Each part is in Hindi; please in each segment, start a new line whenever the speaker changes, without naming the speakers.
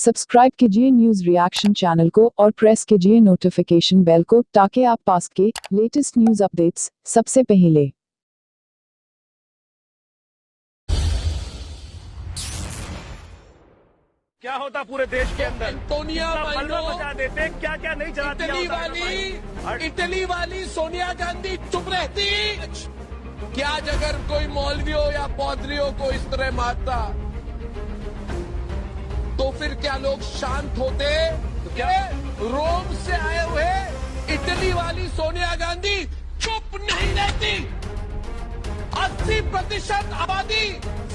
सब्सक्राइब कीजिए न्यूज रिएक्शन चैनल को और प्रेस कीजिए नोटिफिकेशन बेल को ताकि आप पास के लेटेस्ट न्यूज अपडेट्स सबसे पहले।
क्या होता पूरे देश के अंदर
सोनिया
बचा देते, क्या क्या नहीं चलाती।
इटली वाली सोनिया गांधी चुप रहती। क्या अगर कोई मौलवी हो या पौधरी हो को इस तरह मारता तो फिर क्या लोग शांत होते? तो क्या रोम से आए हुए इटली वाली सोनिया गांधी चुप नहीं रहती। 80% आबादी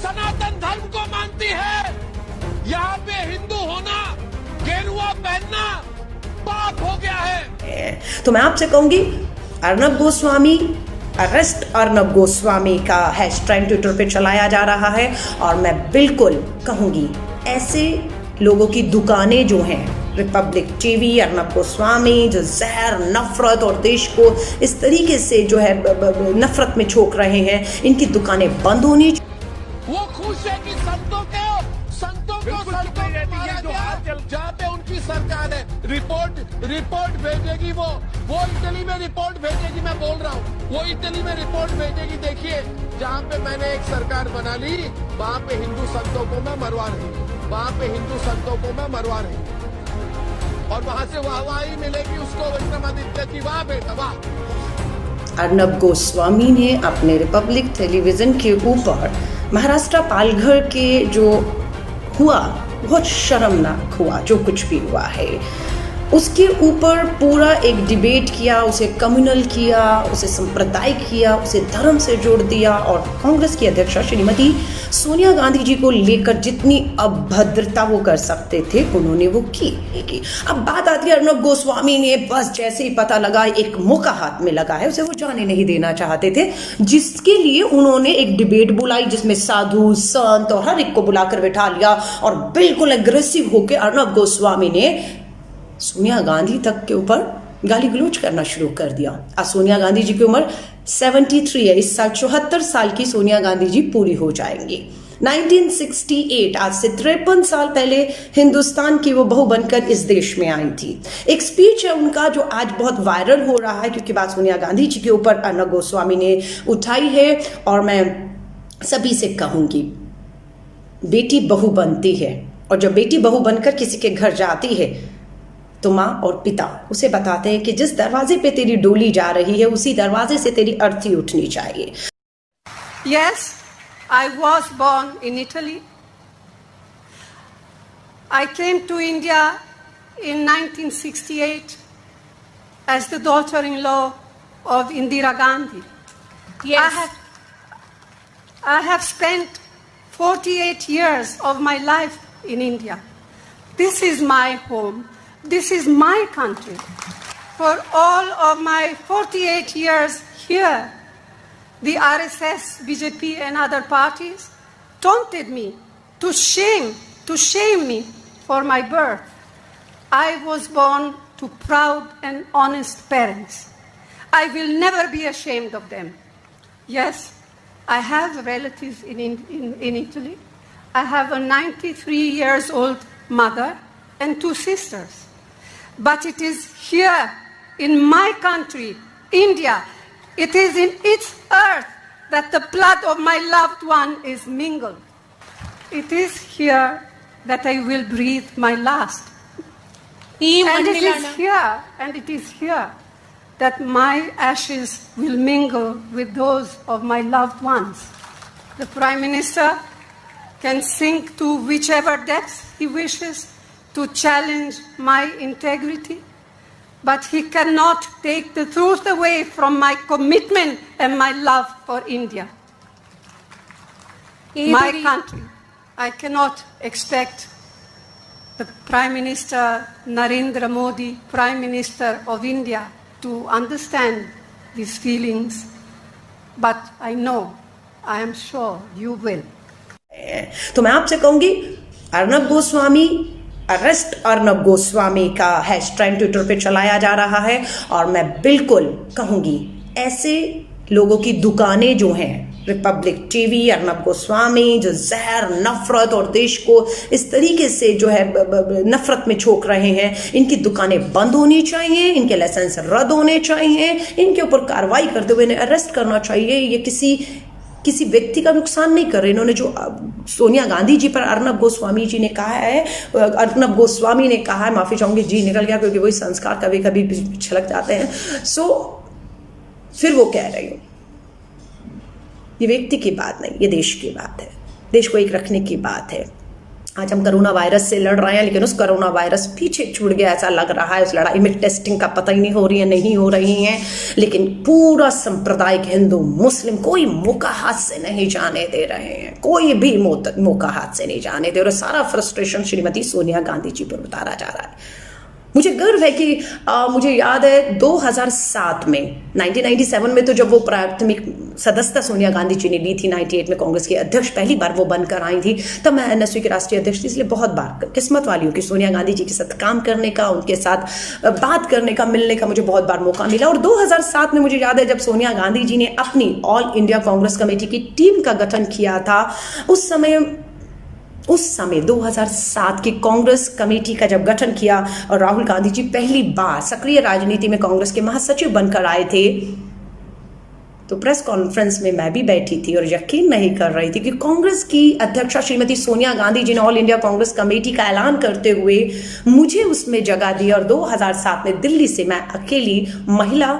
सनातन धर्म को मानती है। यहाँ पे हिंदू होना, गेरुआ पहनना पाप हो गया है।
तो मैं आपसे कहूंगी, अर्नब गोस्वामी अरेस्ट अर्नब गोस्वामी का हैशटैग ट्विटर पे चलाया जा रहा है और मैं बिल्कुल कहूंगी ऐसे लोगों की दुकानें जो हैं, रिपब्लिक टीवी, अर्नब गोस्वामी जो जहर, नफरत और देश को इस तरीके से जो है नफरत में झोंक रहे हैं, इनकी दुकानें बंद होनी।
वो खुश है कि संतों को जहाँ पे उनकी सरकार है रिपोर्ट भेजेगी। वो इटली में रिपोर्ट भेजेगी। मैं बोल रहा हूँ वो इटली में रिपोर्ट भेजेगी। देखिए जहाँ पे मैंने एक सरकार बना ली वहाँ पे हिंदू संतों को मैं मरवा रही हूँ, वहाँ पे हिंदू संतों को मैं मरवा रही हूँ और वहाँ से वाहवाही मिलेगी उसको विक्रमादित्य की। वाह बेटा वाह।
अर्नब गोस्वामी ने अपने रिपब्लिक टेलीविजन के ऊपर महाराष्ट्र पालघर के जो हुआ बहुत शर्मनाक हुआ, जो कुछ भी हुआ है उसके ऊपर पूरा एक डिबेट किया, उसे कम्युनल किया, उसे सांप्रदायिक किया, उसे धर्म से जोड़ दिया और कांग्रेस की अध्यक्षा श्रीमती सोनिया गांधी जी को लेकर जितनी अभद्रता वो कर सकते थे उन्होंने वो की। अब बात आती है अर्नब गोस्वामी ने बस जैसे ही पता लगा एक मौका हाथ में लगा है उसे वो जाने नहीं देना चाहते थे, जिसके लिए उन्होंने एक डिबेट बुलाई जिसमें साधु संत और हर एक को बुलाकर बैठा लिया और बिल्कुल एग्रेसिव होकर अर्नब गोस्वामी ने सोनिया गांधी तक के ऊपर गाली गलौज करना शुरू कर दिया। आज सोनिया गांधी जी की उम्र 73 है। इस साल 74 साल की सोनिया गांधी जी पूरी हो जाएंगी। 1968 आज से 53 साल पहले हिंदुस्तान की वो बहू बनकर इस देश में आई थी। एक स्पीच है उनका जो आज बहुत वायरल हो रहा है क्योंकि बात सोनिया गांधी जी के ऊपर अर्नब गोस्वामी ने उठाई है और मैं सभी से कहूंगी, बेटी बहू बनती है और जब बेटी बहू बनकर किसी के घर जाती है तो माँ और पिता उसे बताते हैं कि जिस दरवाजे पे तेरी डोली जा रही है उसी दरवाजे से तेरी अर्थी उठनी चाहिए।
Yes, I was born in Italy. I came to India in 1968 as the daughter-in-law of Indira Gandhi.
Yes.
I have spent 48 years of my life in India. This is my home. This is my country. For all of my 48 years here, the RSS, BJP and other parties taunted me to shame me for my birth. I was born to proud and honest parents. I will never be ashamed of them. Yes, I have relatives in Italy. I have a 93 years old mother and 2 sisters. But it is here in my country, India, it is in its earth that the blood of my loved one is mingled. It is here that I will breathe my last. And it is here that my ashes will mingle with those of my loved ones. The Prime Minister can sink to whichever depths he wishes to challenge my integrity, but he cannot take the truth away from my commitment and my love for India. My country. I cannot expect the Prime Minister Narendra Modi, Prime Minister of India, to understand these feelings, but I know, I am sure you will.
तो मैं आपसे कहूंगी, अर्नब गोस्वामी अरेस्ट अर्नब गोस्वामी का हैशटैग ट्विटर पे चलाया जा रहा है और मैं बिल्कुल कहूंगी ऐसे लोगों की दुकानें जो हैं, रिपब्लिक टीवी, अर्नब गोस्वामी जो जहर, नफरत और देश को इस तरीके से जो है नफरत में झोंक रहे हैं, इनकी दुकानें बंद होनी चाहिए, इनके लाइसेंस रद्द होने चाहिए, इनके ऊपर कार्रवाई करते हुए इन्हें अरेस्ट करना चाहिए। ये किसी व्यक्ति का नुकसान नहीं कर रहे। इन्होंने जो सोनिया गांधी जी पर अर्नब गोस्वामी जी ने कहा है, अर्नब गोस्वामी ने कहा है, माफी चाहूंगी जी निकल गया क्योंकि वही संस्कार कभी कभी छलक जाते हैं। फिर वो कह रही हूं, ये व्यक्ति की बात नहीं, ये देश की बात है, देश को एक रखने की बात है। आज हम कोरोना वायरस से लड़ रहे हैं, लेकिन उस कोरोना वायरस पीछे छूट गया ऐसा लग रहा है। उस लड़ाई में टेस्टिंग का पता ही नहीं हो रही है, नहीं हो रही है, लेकिन पूरा सांप्रदायिक हिंदू मुस्लिम कोई मौका हाथ से नहीं जाने दे रहे हैं, कोई भी मौका हाथ से नहीं जाने दे। और सारा फ्रस्ट्रेशन श्रीमती सोनिया गांधी जी पर उतारा जा रहा है। मुझे गर्व है कि मुझे याद है 2007 में 1997 में तो जब वो प्राथमिक सदस्यता सोनिया गांधी जी ने ली थी, 98 में कांग्रेस की अध्यक्ष पहली बार वो बनकर आई थी, तब मैं एनएसयू की राष्ट्रीय अध्यक्ष थी। इसलिए बहुत बार किस्मत वाली हूँ कि सोनिया गांधी जी के साथ काम करने का, उनके साथ बात करने का, मिलने का मुझे बहुत बार मौका मिला। और 2007 में मुझे याद है जब सोनिया गांधी जी ने अपनी ऑल इंडिया कांग्रेस कमेटी की टीम का गठन किया था, उस समय 2007 की कांग्रेस कमेटी का जब गठन किया और राहुल गांधी जी पहली बार सक्रिय राजनीति में कांग्रेस के महासचिव बनकर आए थे, तो प्रेस कॉन्फ्रेंस में मैं भी बैठी थी और यकीन नहीं कर रही थी कि कांग्रेस की अध्यक्षा श्रीमती सोनिया गांधी जी ने ऑल इंडिया कांग्रेस कमेटी का ऐलान करते हुए मुझे उसमें जगह दी। और 2007 में दिल्ली से मैं अकेली महिला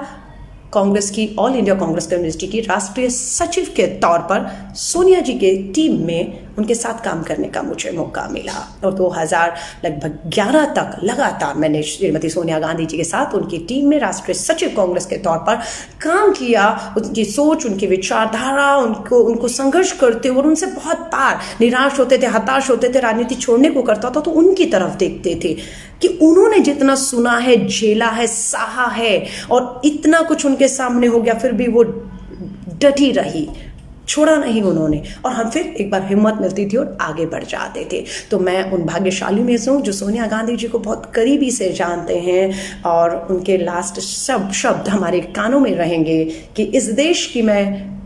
कांग्रेस की ऑल इंडिया कांग्रेस कमेटी की राष्ट्रीय सचिव के तौर पर सोनिया जी के टीम में उनके साथ काम करने का मुझे मौका मिला। और 2011 तक लगातार मैंने श्रीमती सोनिया गांधी जी के साथ उनकी टीम में राष्ट्रीय सचिव कांग्रेस के तौर पर काम किया। उनकी सोच, उनकी विचारधारा, उनको संघर्ष करते और उनसे बहुत बार निराश होते थे, हताश होते थे, राजनीति छोड़ने को करता था तो उनकी तरफ देखते थे कि उन्होंने जितना सुना है, झेला है, सहा है और इतना कुछ उनके सामने हो गया, फिर भी वो डटी रही, छोड़ा नहीं उन्होंने। और हम फिर एक बार हिम्मत मिलती थी और आगे बढ़ जाते थे। तो मैं उन भाग्यशाली में से हूँ जो सोनिया गांधी जी को बहुत करीबी से जानते हैं और उनके लास्ट शब्द हमारे कानों में रहेंगे कि इस देश की मैं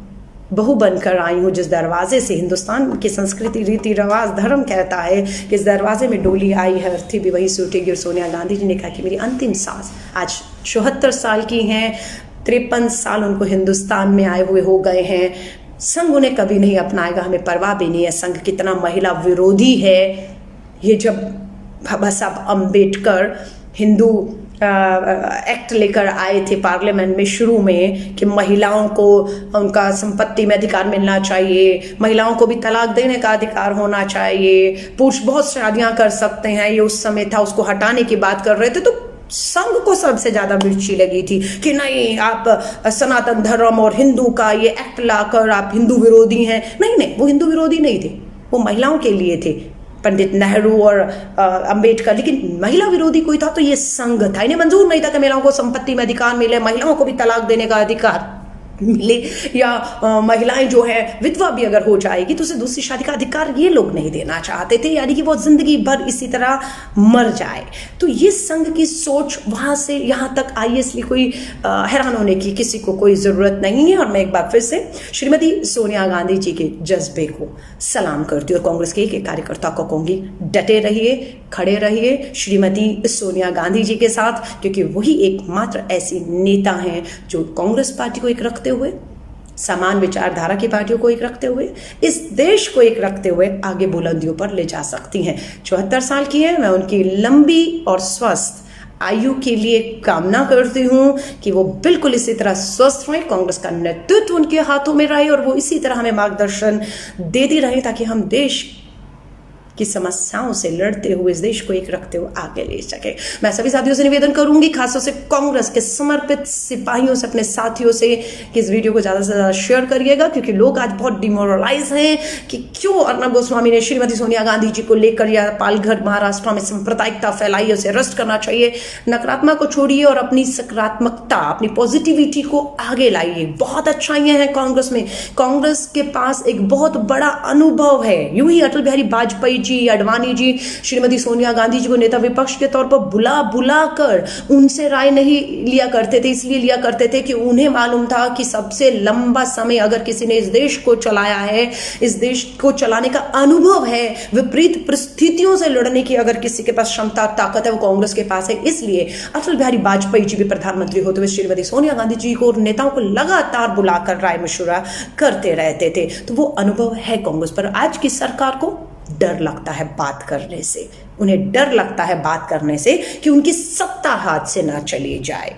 बहू बनकर आई हूँ, जिस दरवाजे से हिंदुस्तान की संस्कृति, रीति रिवाज, धर्म कहता है कि इस दरवाजे में डोली आई है, अर्थी भी वही सूटेगी। और सोनिया गांधी जी ने कहा कि मेरी अंतिम सांस, आज 74 साल की हैं, 53 साल उनको हिंदुस्तान में आए हुए हो गए हैं। संघ उन्हें कभी नहीं अपनाएगा, हमें परवाह भी नहीं है संघ कितना महिला विरोधी है। ये जब बाबा साहब अम्बेडकर हिंदू एक्ट लेकर आए थे पार्लियामेंट में शुरू में कि महिलाओं को उनका संपत्ति में अधिकार मिलना चाहिए, महिलाओं को भी तलाक देने का अधिकार होना चाहिए, पुरुष बहुत शादियां कर सकते हैं, ये उस समय था, उसको हटाने की बात कर रहे थे, तो संघ को सबसे ज्यादा मिर्ची लगी थी कि नहीं, आप सनातन धर्म और हिंदू का ये एक्ट लाकर आप हिंदू विरोधी हैं। नहीं, वो हिंदू विरोधी नहीं थे, वो महिलाओं के लिए थे, पंडित नेहरू और अंबेडकर। लेकिन महिला विरोधी कोई था तो ये संघ था। इन्हें मंजूर नहीं था कि महिलाओं को संपत्ति में अधिकार मिले, महिलाओं को भी तलाक देने का अधिकार मिले, या महिलाएं जो है विधवा भी अगर हो जाएगी तो उसे दूसरी शादी का अधिकार ये लोग नहीं देना चाहते थे, यानी कि वो जिंदगी भर इसी तरह मर जाए। तो ये संघ की सोच वहां से यहाँ तक आई, इसलिए कोई हैरान होने की किसी को कोई जरूरत नहीं है। और मैं एक बार फिर से श्रीमती सोनिया गांधी जी के जज्बे को सलाम करती हूँ और कांग्रेस के एक कार्यकर्ता को कहूंगी, डटे रहिए, खड़े रहिए श्रीमती सोनिया गांधी जी के साथ, क्योंकि वही एकमात्र ऐसी नेता हैं जो कांग्रेस पार्टी को एक रखते हुए, समान विचारधारा की पार्टियों को एक रखते हुए, इस देश को एक रखते हुए आगे बुलंदियों पर ले जा सकती हैं। 74 साल की है, मैं उनकी लंबी और स्वस्थ आयु के लिए कामना करती हूँ कि वो बिल्कुल इसी तरह स्वस्थ रहें, कांग्रेस का नेतृत्व उनके हाथों में रहे और वो इसी तरह हमें मार्गदर्शन देती रहे ताकि हम देश की समस्याओं से लड़ते हुए इस देश को एक रखते हुए आगे ले सके। मैं सभी साथियों से निवेदन करूंगी, खासतौर से कांग्रेस के समर्पित सिपाहियों से, अपने साथियों से, कि इस वीडियो को ज्यादा से ज्यादा शेयर करिएगा, क्योंकि लोग आज बहुत डिमोरलाइज हैं कि क्यों अर्नब गोस्वामी ने श्रीमती सोनिया गांधी जी को लेकर या पालघर महाराष्ट्र में सांप्रदायिकता फैलाई है, उसे अरेस्ट करना चाहिए। नकारात्मक को छोड़िए और अपनी सकारात्मकता, अपनी पॉजिटिविटी को आगे लाइए। बहुत अच्छाइयां हैं कांग्रेस में, कांग्रेस के पास एक बहुत बड़ा अनुभव है। यूं ही अटल बिहारी वाजपेयी जी, अडवाणी जी श्रीमती सोनिया गांधी जी को नेता विपक्ष के तौर पर बुला कर उनसे राय नहीं लिया करते थे। इसलिए लिया करते थे कि उन्हें मालूम था कि सबसे लंबा समय अगर किसी ने इस देश को चलाया है, इस देश को चलाने का अनुभव है, विपरीत परिस्थितियों से लड़ने की अगर किसी के पास क्षमता ताकत है, वो कांग्रेस के पास है। इसलिए अटल बिहारी वाजपेयी जी भी प्रधानमंत्री होते हुए श्रीमती सोनिया गांधी जी को और नेताओं को लगातार बुलाकर राय मशुरा करते रहते थे। तो वो अनुभव है कांग्रेस पर। आज की सरकार को डर लगता है बात करने से, उन्हें डर लगता है बात करने से कि उनकी सत्ता हाथ से ना चली जाए।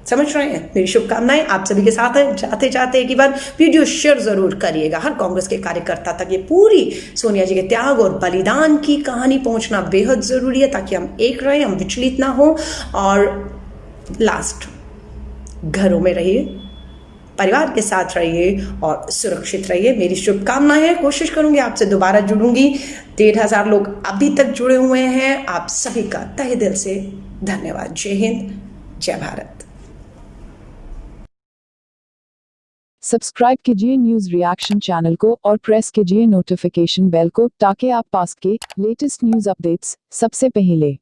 समझ रहे हैं? मेरी शुभकामनाएं आप सभी के साथ है। जाते जाते एक बार वीडियो शेयर जरूर करिएगा। हर कांग्रेस के कार्यकर्ता तक ये पूरी सोनिया जी के त्याग और बलिदान की कहानी पहुंचना बेहद जरूरी है, ताकि हम एक रहे, हम विचलित ना हो। और लास्ट, घरों में रहिए, परिवार के साथ रहिए और सुरक्षित रहिए। मेरी शुभकामनाएं है। कोशिश करूंगी आपसे दोबारा जुड़ूंगी। 1,500 लोग अभी तक जुड़े हुए हैं। आप सभी का तहे दिल से धन्यवाद। जय हिंद, जय भारत।
सब्सक्राइब कीजिए न्यूज रिएक्शन चैनल को और प्रेस कीजिए नोटिफिकेशन बेल को, ताकि आप पास के लेटेस्ट न्यूज अपडेट्स सबसे पहले